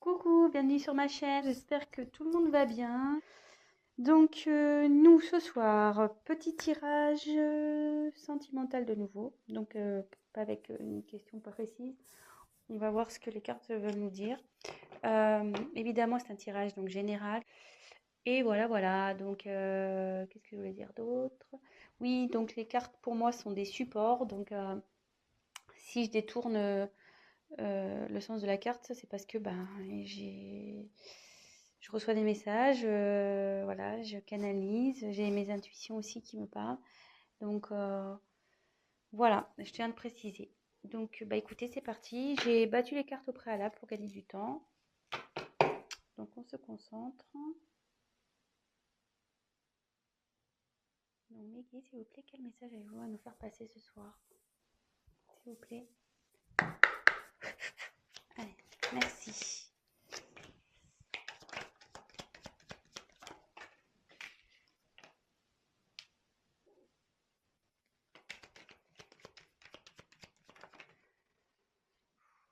Coucou, bienvenue sur ma chaîne, j'espère que tout le monde va bien. Donc nous ce soir, petit tirage sentimental de nouveau, donc pas avec une question pas précise. On va voir ce que les cartes veulent nous dire. Évidemment c'est un tirage donc général. Et voilà, donc qu'est-ce que je voulais dire d'autre? Oui, donc les cartes pour moi sont des supports, donc si je détourne le sens de la carte, c'est parce que ben, je reçois des messages, voilà, je canalise, j'ai mes intuitions aussi qui me parlent. Donc voilà, je tiens à le préciser. Donc bah écoutez, c'est parti. J'ai battu les cartes au préalable pour gagner du temps. Donc on se concentre. Donc Meggy, s'il vous plaît, quel message avez-vous à nous faire passer ce soir? S'il vous plaît. Allez, merci.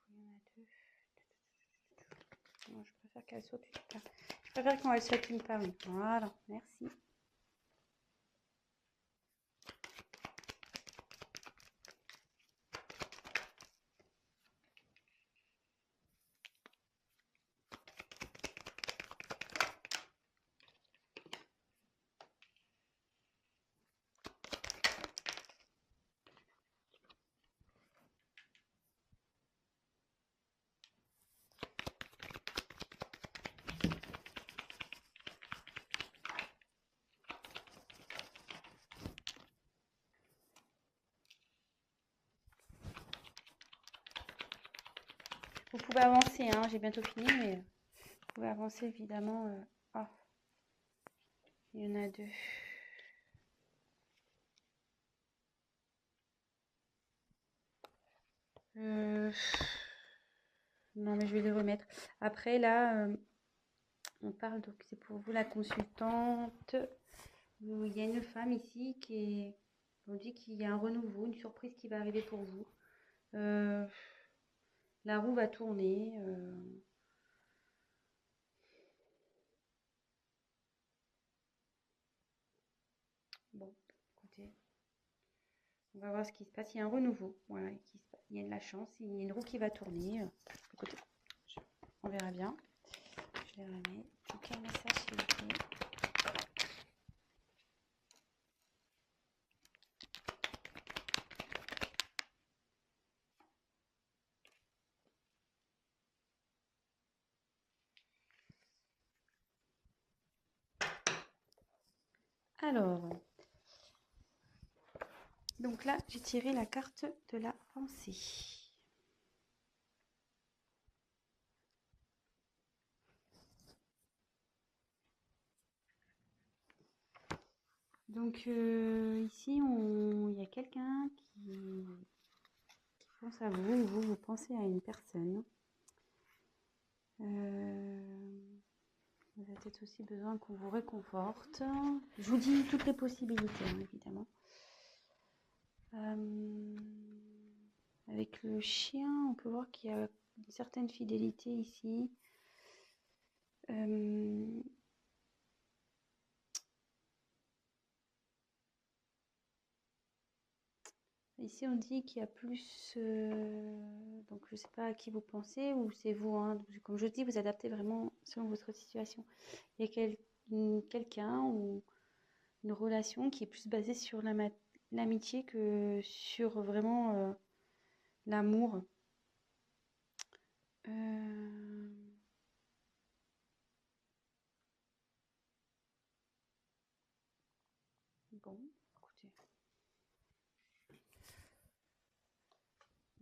Il y en a deux. Non, je préfère qu'elle saute une part. Je préfère quand elle saute une part. Oui. Voilà, merci. Vous pouvez avancer, hein, j'ai bientôt fini, mais vous pouvez avancer évidemment. Oh, il y en a deux. Non, mais je vais les remettre. Après, là, on parle, donc c'est pour vous la consultante. Il y a une femme ici on dit qu'il y a un renouveau, une surprise qui va arriver pour vous. Euh, la roue va tourner. Bon, écoutez, on va voir ce qui se passe. Il y a un renouveau, voilà, il y a de la chance, il y a une roue qui va tourner. Écoutez, on verra bien. Je les remets. Aucun message, s'il vous plaît. Alors, donc là, j'ai tiré la carte de la pensée. Donc ici, il y a quelqu'un qui pense à vous, vous pensez à une personne. Vous avez peut-être aussi besoin qu'on vous réconforte. Je vous dis toutes les possibilités, hein, évidemment. Avec le chien, on peut voir qu'il y a une certaine fidélité ici. Ici, on dit qu'il y a plus... donc, je ne sais pas à qui vous pensez ou c'est vous. Hein, donc, comme je dis, vous adaptez vraiment selon votre situation. Il y a quelqu'un ou une relation qui est plus basée sur l'amitié que sur vraiment l'amour. Bon, écoutez.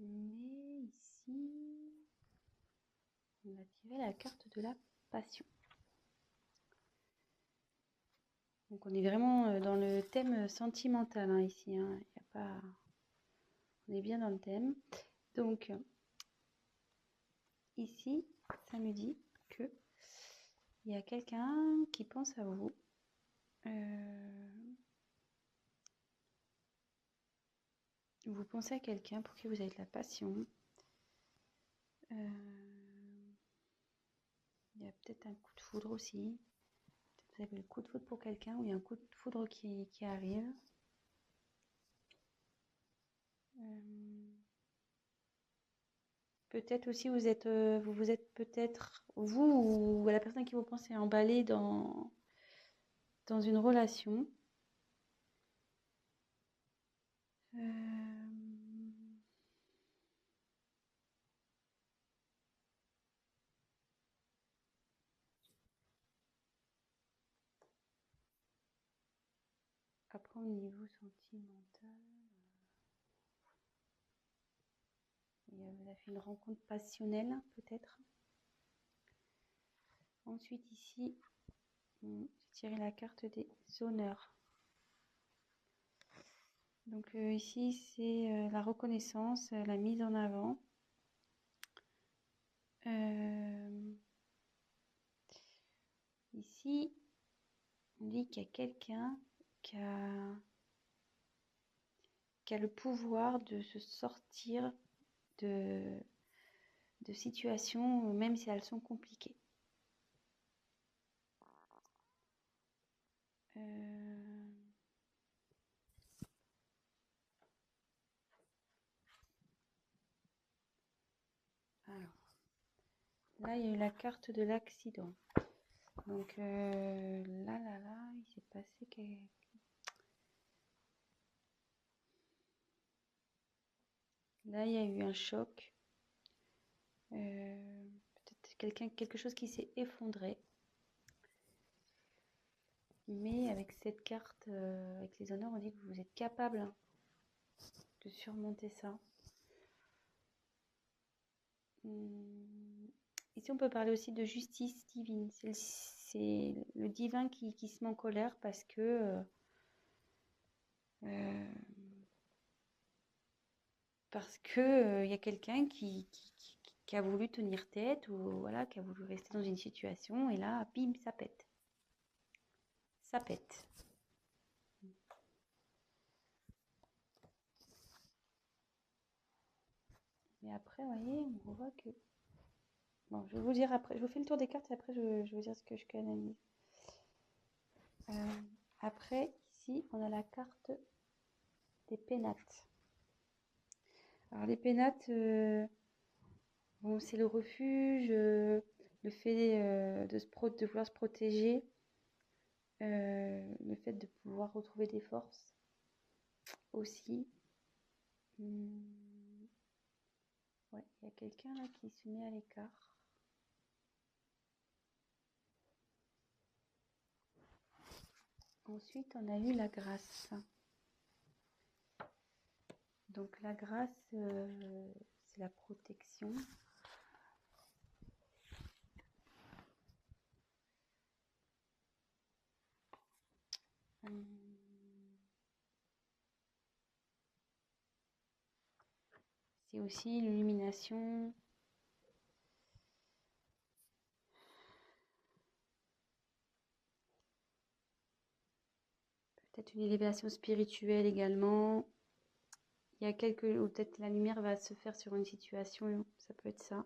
Mais ici, on a tiré la carte de la passion. Donc on est vraiment dans le thème sentimental hein, ici. Hein. Y a pas... On est bien dans le thème. Donc ici, ça me dit que il y a quelqu'un qui pense à vous. Vous pensez à quelqu'un pour qui vous avez de la passion. a peut-être un coup de foudre aussi. Peut-être vous avez le coup de foudre pour quelqu'un ou il y a un coup de foudre qui arrive. Peut-être aussi vous êtes peut-être, vous ou la personne qui vous pensez emballé dans une relation. Après, au niveau sentimental, vous avez fait une rencontre passionnelle, peut-être. Ensuite, ici, j'ai tiré la carte des honneurs. Donc ici, c'est la reconnaissance, la mise en avant. Ici, on dit qu'il y a quelqu'un qui a le pouvoir de se sortir de situations, même si elles sont compliquées. Alors, là, il y a eu la carte de l'accident. Donc là, il s'est passé Là, il y a eu un choc. Peut-être quelque chose qui s'est effondré. Mais avec cette carte, avec les honneurs, on dit que vous êtes capable de surmonter ça. Ici, on peut parler aussi de justice divine. C'est le divin qui se met en colère parce que il y a quelqu'un qui a voulu tenir tête ou voilà, qui a voulu rester dans une situation et là, bim, ça pète. Ça pète. Et après, vous voyez, on voit que... Bon, je vais vous dire après. Je vous fais le tour des cartes et après, je vais vous dire ce que je canalise. Après, ici, on a la carte des pénates. Alors, les pénates, bon, c'est le refuge, le fait de vouloir se protéger, le fait de pouvoir retrouver des forces aussi. Ouais, il y a quelqu'un là qui se met à l'écart. Ensuite, on a eu la grâce. Donc la grâce, c'est la protection. C'est aussi l'illumination. Peut-être une élévation spirituelle également. Il y a ou peut-être la lumière va se faire sur une situation, ça peut être ça.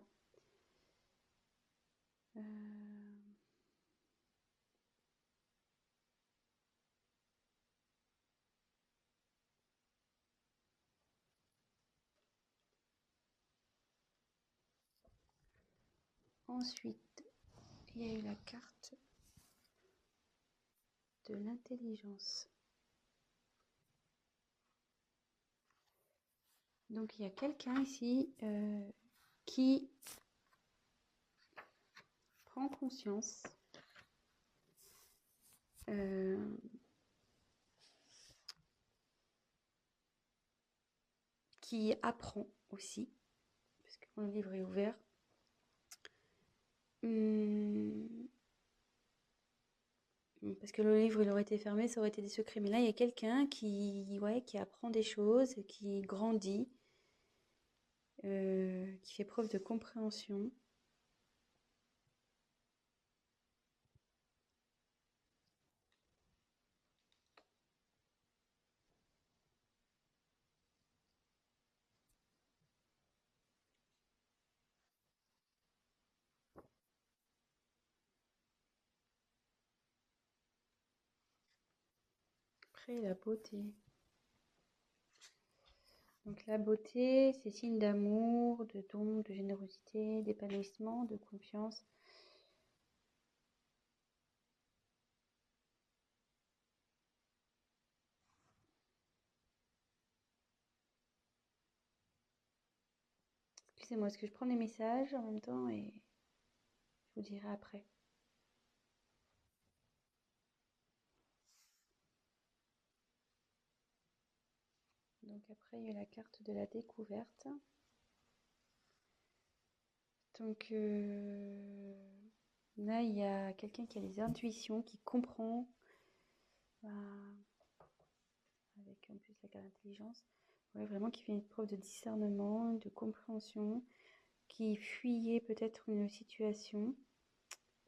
Ensuite, il y a eu la carte de l'intelligence. Donc il y a quelqu'un ici qui prend conscience qui apprend aussi, parce que mon livre est ouvert. Parce que le livre, il aurait été fermé, ça aurait été des secrets. Mais là, il y a quelqu'un qui apprend des choses, qui grandit, qui fait preuve de compréhension. après, la beauté. Donc la beauté, c'est signe d'amour, de don, de générosité, d'épanouissement, de confiance. Excusez-moi, est-ce que je prends des messages en même temps et je vous dirai après. Donc après, il y a la carte de la découverte. Donc là, il y a quelqu'un qui a des intuitions, qui comprend, avec en plus la carte d'intelligence, ouais, vraiment qui fait une preuve de discernement, de compréhension, qui fuyait peut-être une situation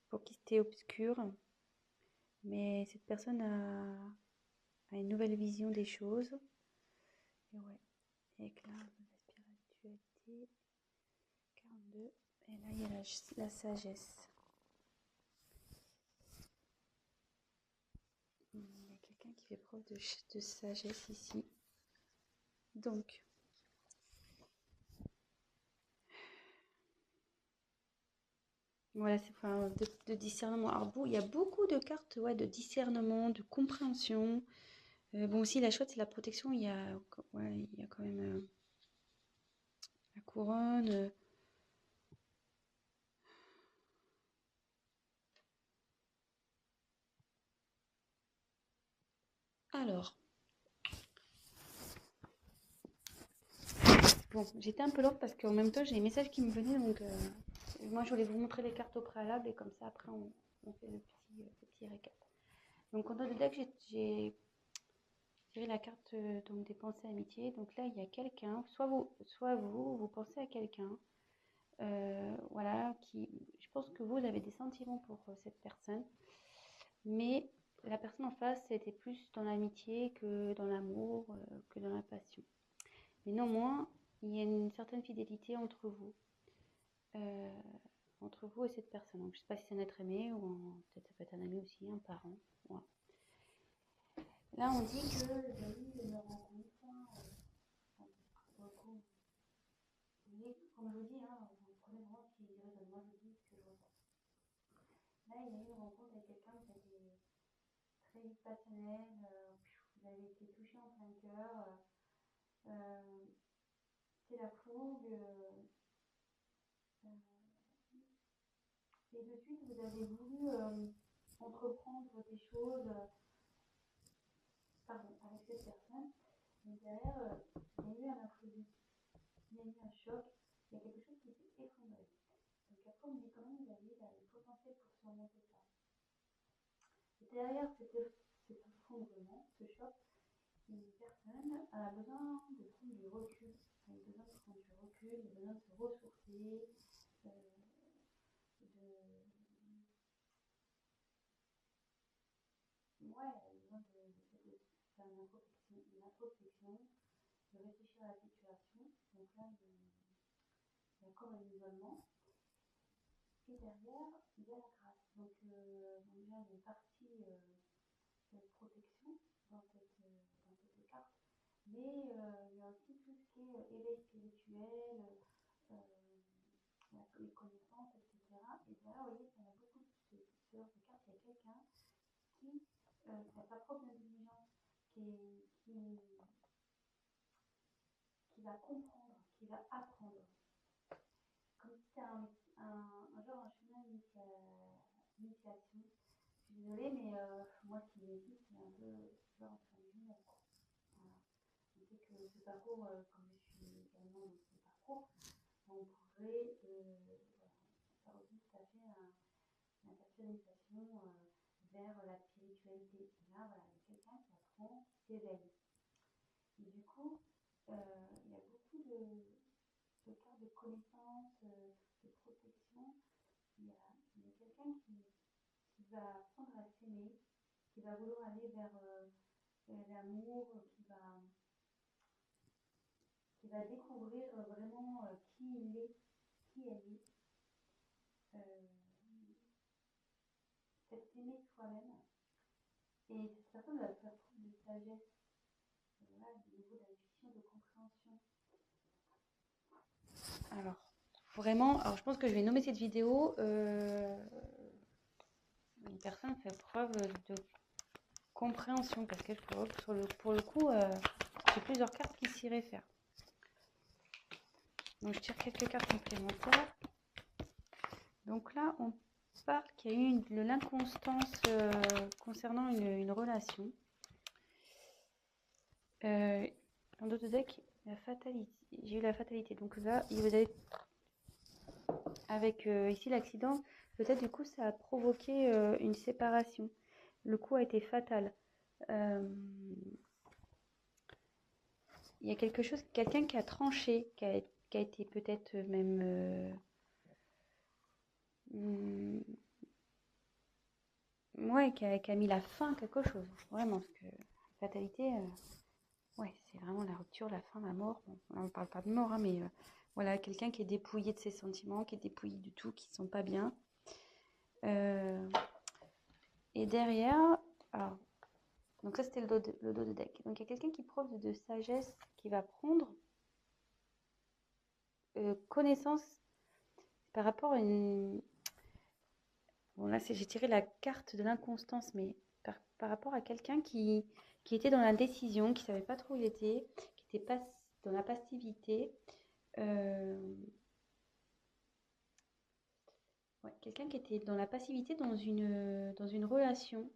pour qui c'était obscur, mais cette personne a une nouvelle vision des choses. Et ouais, éclat de la spiritualité, 42. Et là, il y a la sagesse. Il y a quelqu'un qui fait preuve de sagesse ici. Donc, voilà, c'est enfin, de discernement. Alors, il y a beaucoup de cartes, ouais, de discernement, de compréhension. Bon, aussi, la chouette, c'est la protection. Il y a quand même la couronne. Alors, bon, j'étais un peu lente parce qu'en même temps, j'ai les messages qui me venaient. Donc, moi, je voulais vous montrer les cartes au préalable et comme ça, après, on fait le petit récap. Donc, en tant que deck, j'ai tiré la carte donc, des pensées amitié. Donc là, il y a quelqu'un, vous pensez à quelqu'un. Voilà, je pense que vous avez des sentiments pour cette personne, mais la personne en face, c'était plus dans l'amitié que dans l'amour, que dans la passion. Mais néanmoins, il y a une certaine fidélité euh, entre vous et cette personne. Donc, je ne sais pas si c'est un être aimé ou peut-être ça peut être un ami aussi, un parent. Voilà. Là, on dit que l'ami ne rencontre comme je vous dis, hein, vous prenez vraiment ce qui résonne. Moi, je vous dis ce que je ressens. Là, il y a eu une rencontre avec quelqu'un qui a été très vite passionnel. Vous avez été touché en plein cœur. C'est la fougue. Et de suite, vous avez voulu entreprendre des choses avec cette personne. Mais derrière, il y a eu un imprévu. Il y a eu un choc. Il y a quelque chose qui s'est effondré. Donc après, on dit quand même, vous avez le potentiel pour surmonter ça. Et derrière cet effondrement, ce choc, une personne a besoin de prendre du recul. Elle a besoin de prendre du recul, elle a besoin de se ressourcer, de... Ouais, elle a besoin de faire une introspection, de réfléchir à la situation. Donc là, il y a encore un isolement. Et derrière, il y a la grâce. Donc, déjà, il y a une partie de protection dans cette carte. Mais il y a aussi tout ce qui est éveil spirituel, les connaissances, etc. Et là, vous voyez, il y a beaucoup de cartes. Il y a quelqu'un qui a sa propre intelligence, qui va comprendre, qui va apprendre. Comme si c'était genre un chemin d'initiation. Je suis désolée, mais moi, ce qui m'existe, c'est un peu genre entre les jumelles. Voilà. Je sais que ce parcours, comme je suis également dans ce parcours, on pourrait faire aussi tout à fait la personnalisation vers la spiritualité. Et là, voilà, il y a quelqu'un qui apprend, qui s'éveille. Et du coup, il y a beaucoup de cartes de connaissances, de protection. Il y a quelqu'un qui va apprendre à s'aimer, qui va vouloir aller vers l'amour, qui va découvrir vraiment qui il est, qui elle est. S'aimer soi-même. Et cette personne va faire preuve de sagesse, voilà, au niveau d'intuition, de compréhension. Alors, vraiment, alors je pense que je vais nommer cette vidéo une personne fait preuve de compréhension, parce que pour le coup, j'ai plusieurs cartes qui s'y réfèrent. Donc je tire quelques cartes complémentaires. Donc là, on parle qu'il y a eu de l'inconstance concernant une relation. Dans d'autres decks, la fatalité. J'ai eu la fatalité. Donc là, vous avez, avec ici l'accident, peut-être du coup ça a provoqué une séparation. Le coup a été fatal. Il y a quelque chose, quelqu'un qui a tranché, qui a été peut-être même ouais, qui a mis la fin à quelque chose, vraiment, parce que fatalité, ouais, c'est vraiment la rupture, la fin, la mort. Bon, on ne parle pas de mort, hein, mais voilà, quelqu'un qui est dépouillé de ses sentiments, qui est dépouillé du tout, qui ne sont pas bien. Et derrière, alors, donc ça c'était le dos de deck. Donc il y a quelqu'un qui preuve de sagesse, qui va prendre connaissance par rapport à une... Bon là j'ai tiré la carte de l'inconstance, mais par rapport à quelqu'un qui était dans la décision, qui ne savait pas trop où il était, qui était pas dans la passivité. Ouais, quelqu'un qui était dans la passivité dans une relation.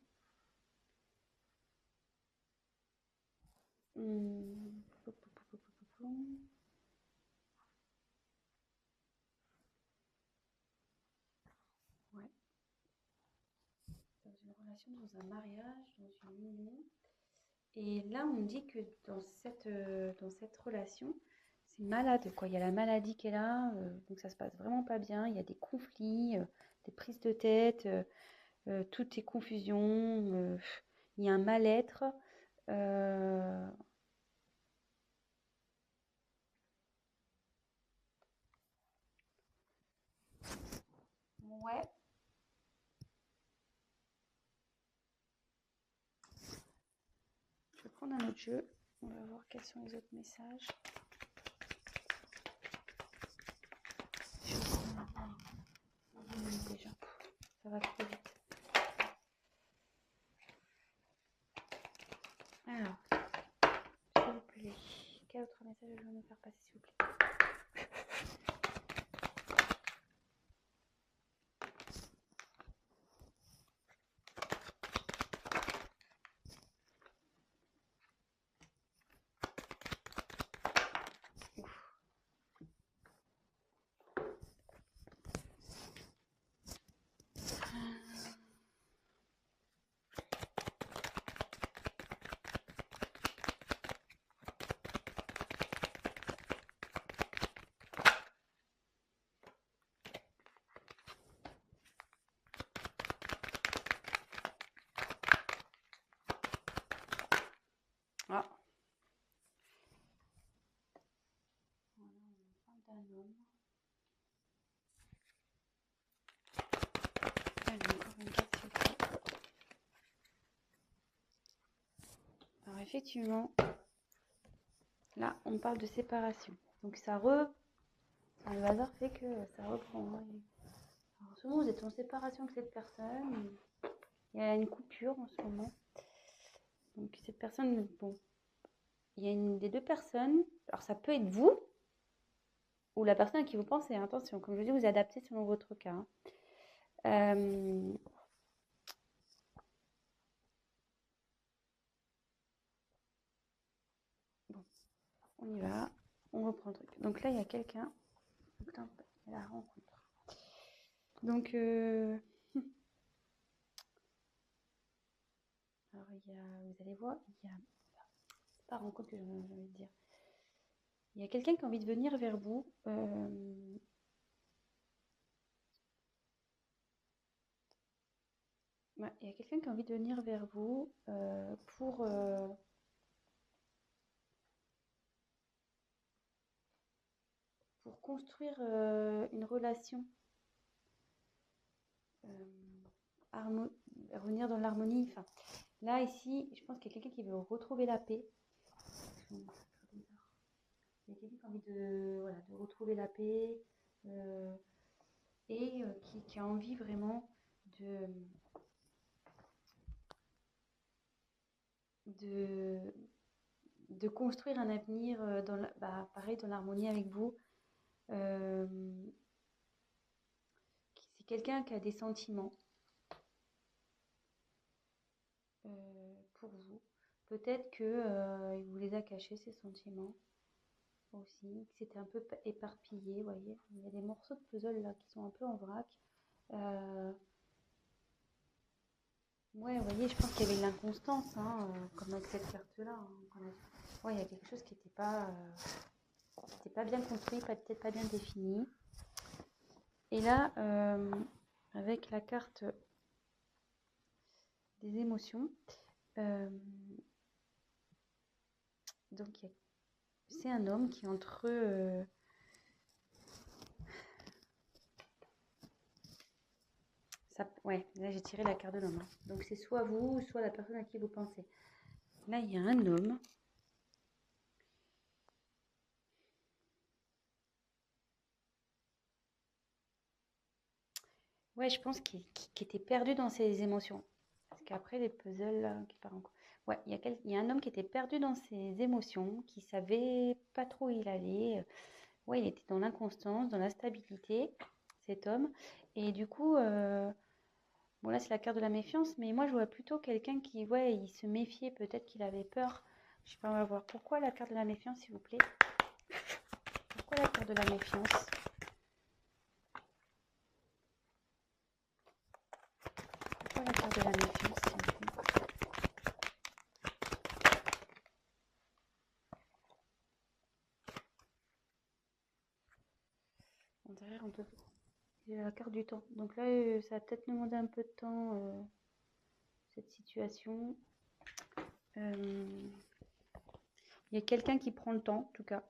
Ouais. Dans une relation, dans un mariage, dans une union. Et là, on me dit que dans cette relation, c'est malade, quoi. Il y a la maladie qui est là, donc ça se passe vraiment pas bien. Il y a des conflits, des prises de tête, tout est confusion, il y a un mal-être. Ouais. Je vais prendre un autre jeu. On va voir quels sont les autres messages. Déjà, ça va trop vite. Alors, s'il vous plaît, quel autre message je vais me faire passer, s'il vous plaît? Ah. Voilà, on parle d'un homme. Allez, encore une carte, s'il vous plaît. Alors effectivement, là, on parle de séparation. Donc le hasard fait que ça reprend. Alors, souvent, vous êtes en séparation avec cette personne. Il y a une coupure en ce moment. Donc cette personne, bon, il y a une des deux personnes. Alors ça peut être vous ou la personne à qui vous pensez. Attention, comme je dis, vous adaptez selon votre cas. Bon, on y va. On reprend le truc. Donc là, il y a quelqu'un. Putain, il y a la rencontre. Donc, alors vous allez voir, c'est pas rencontre que j'ai envie de dire. Il y a quelqu'un qui a envie de venir vers vous. Ouais, il y a quelqu'un qui a envie de venir vers vous pour construire une relation, revenir dans l'harmonie. Enfin, Là, ici, je pense qu'il y a quelqu'un qui veut retrouver la paix. Il y a quelqu'un qui a envie de, voilà, de retrouver la paix et qui a envie vraiment de, de, de construire un avenir pareil, dans l'harmonie avec vous. Euh, c'est quelqu'un qui a des sentiments pour vous. Peut-être que il vous les a cachés, ces sentiments aussi, que c'était un peu éparpillé, vous voyez. Il y a des morceaux de puzzle là qui sont un peu en vrac. Ouais, vous voyez, je pense qu'il y avait de l'inconstance, hein, comme avec cette carte-là. Hein, ouais, il y a quelque chose qui n'était pas bien construit, peut-être pas bien défini. Et là, avec la carte des émotions, donc c'est un homme qui est entre ouais, là j'ai tiré la carte de l'homme. Hein. Donc c'est soit vous, soit la personne à qui vous pensez. Là, il y a un homme. Ouais, je pense qu'il était perdu dans ses émotions. Parce qu'après, les puzzles là, qui partent encore. Ouais, il y a un homme qui était perdu dans ses émotions, qui savait pas trop où il allait. Ouais, il était dans l'inconstance, dans l'instabilité, cet homme. Et du coup, bon là c'est la carte de la méfiance, mais moi je vois plutôt quelqu'un qui, ouais, il se méfiait, peut-être qu'il avait peur. Je sais pas, on va voir. Pourquoi la carte de la méfiance, s'il vous plaît? Pourquoi la carte de la méfiance? Pourquoi la carte de la méfiance, s'il vous plaît? Derrière, on peut... Il y a la carte du temps. Donc là, ça va peut-être nous demander un peu de temps, cette situation. Il y a quelqu'un qui prend le temps, en tout cas.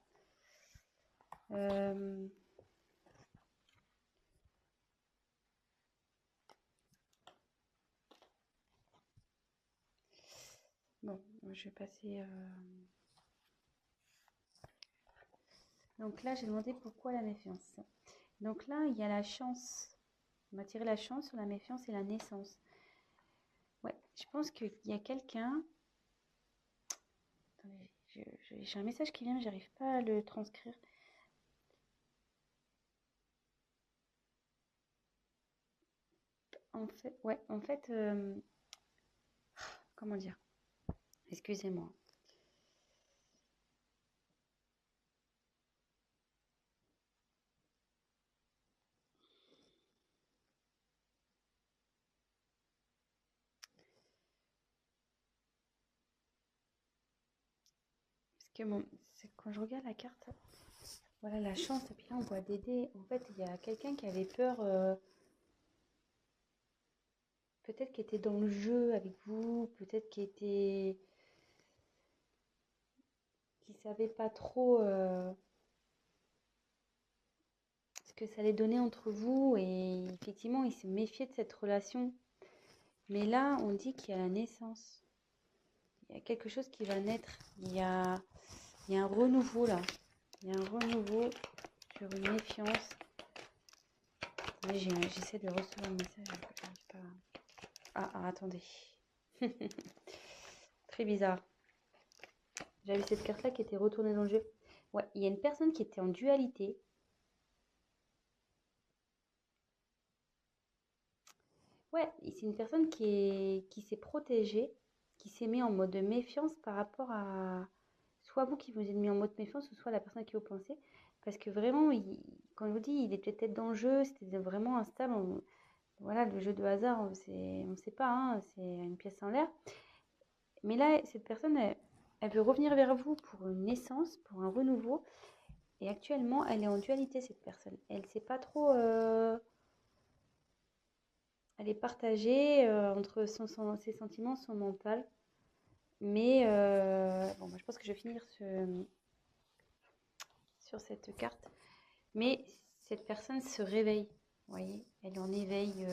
Bon, je vais passer... Donc là, j'ai demandé pourquoi la méfiance. Donc là, il y a la chance. On m'a tiré la chance sur la méfiance et la naissance. Ouais, je pense qu'il y a quelqu'un... Attendez, j'ai un message qui vient, mais j'arrive pas à le transcrire. En fait, comment dire? Excusez-moi. Parce que bon, quand je regarde la carte, voilà la chance, et puis là on voit des dés. En fait, il y a quelqu'un qui avait peur, peut-être qui était dans le jeu avec vous, peut-être qui savait pas trop ce que ça allait donner entre vous, et effectivement il se méfiait de cette relation. Mais là, on dit qu'il y a la naissance. Il y a quelque chose qui va naître. Il y a un renouveau là. Il y a un renouveau sur une méfiance. J'essaie de recevoir un message. J'arrive pas. Attendez. Très bizarre. J'avais cette carte-là qui était retournée dans le jeu. Ouais, il y a une personne qui était en dualité. Ouais, c'est une personne qui s'est protégée, qui s'est mis en mode méfiance par rapport à soit vous qui vous êtes mis en mode méfiance, ou soit la personne à qui vous pensez. Parce que vraiment, quand je vous dis, il était peut-être dans le jeu, c'était vraiment instable. Voilà, le jeu de hasard, on ne sait pas, hein, c'est une pièce en l'air. Mais là, cette personne, elle veut revenir vers vous pour une naissance, pour un renouveau. Et actuellement, elle est en dualité, cette personne. Elle ne sait pas trop... elle est partagée entre ses sentiments, son mental. Mais bon, moi, je pense que je vais finir sur cette carte. Mais cette personne se réveille, vous voyez, elle est en éveil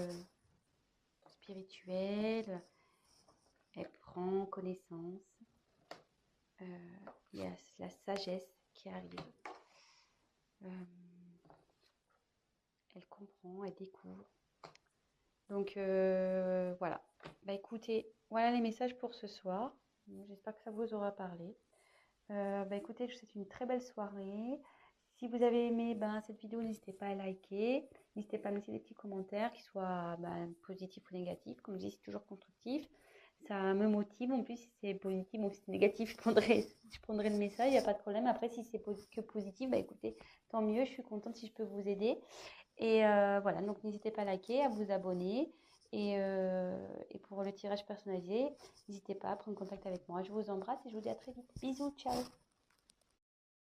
spirituel. Elle prend connaissance. Il y a la sagesse qui arrive. Elle comprend, elle découvre. Donc voilà. Bah écoutez, voilà les messages pour ce soir. J'espère que ça vous aura parlé. Bah écoutez, je vous souhaite une très belle soirée. Si vous avez aimé cette vidéo, n'hésitez pas à liker. N'hésitez pas à me laisser des petits commentaires, qu'ils soient positifs ou négatifs. Comme je dis, c'est toujours constructif. Ça me motive. En plus, si c'est positif ou si c'est négatif, je prendrai le message, il n'y a pas de problème. Après, si c'est que positif, bah écoutez, tant mieux. Je suis contente si je peux vous aider. Et voilà, donc n'hésitez pas à liker, à vous abonner. Et pour le tirage personnalisé, n'hésitez pas à prendre contact avec moi. Je vous embrasse et je vous dis à très vite. Bisous, ciao!